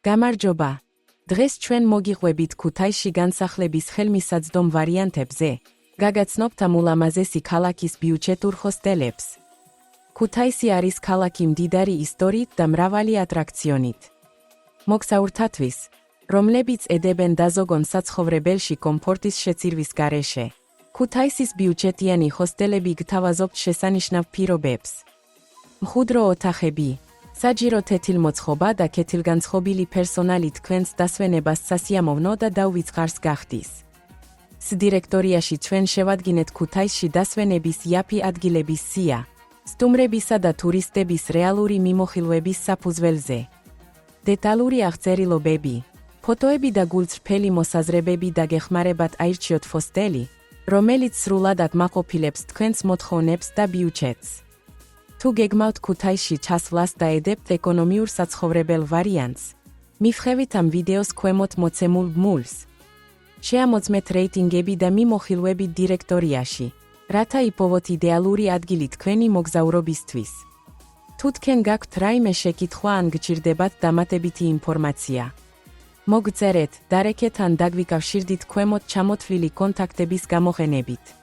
გამარჯობა. დღეს ჩვენ მოგიყვებით ქუთაისში განსახლების ხელმისაწვდომ ვარიანტებზე. გაგაცნობთ ამ ულამაზესი ქალაქის ბიუჯეტურ ჰოსტელებს. ქუთაისი არის ქალაქი მდიდარი ისტორიით და მრავალი ატრაქციონით. მოგზაურთათვის, რომლებიც ედებენ დაზოგონ საცხოვრებელში კომფორტის შეცირვის გარეშე. ქუთაისის ბიუჯეტიანი ჰოსტელები გთავაზობთ შესანიშნავ პირობებს. მხვიდრო ოთახები, საჯირო თეთილმოწყობა და კეთილგანწყობილი პერსონალი თქვენს დასვენებას სასიამოვნო და დაუვიწყარს გახდის. სდირექტორიაში ჩვენ შევადგინეთ ქუთაისში დასვენების იაფი ადგილების სია, სტუმრებისა და ტურისტების რეალური მიმოხილვების საფუძველზე. დეტალური აღწერილობები, ფოტოები და გულწრფელი მოსაზრებები დაგეხმარებათ აირჩიოთ ჰოსტელი, რომელიც სრულად აკმაყოფილებს თქვენს მოთხოვნებს და ბიუჯეტს. თუ გეგმავთ ქუთაისში ჩასვლას და ედებთ ეკონომიურ საცხოვრებელ ვარიანტს, მივხევით ამ ვიდეოს ქვემოთ მოცემულ ბმულს. შეამოწმეთ რეიტინგები და მიმოხილვები დირექტორიაში, რათა იპოვოთ იდეალური ადგილი თქვენი მოგზაურობისთვის. თუ თქვენ გაქვთ რაიმე შეკითხვა ან გჭირდებათ დამატებითი ინფორმაცია, მოგწერეთ, დარეკეთ ან დაგვიკავშირდით ქვემოთ ჩამოთვლილი კონტაქტების გამოყენებით.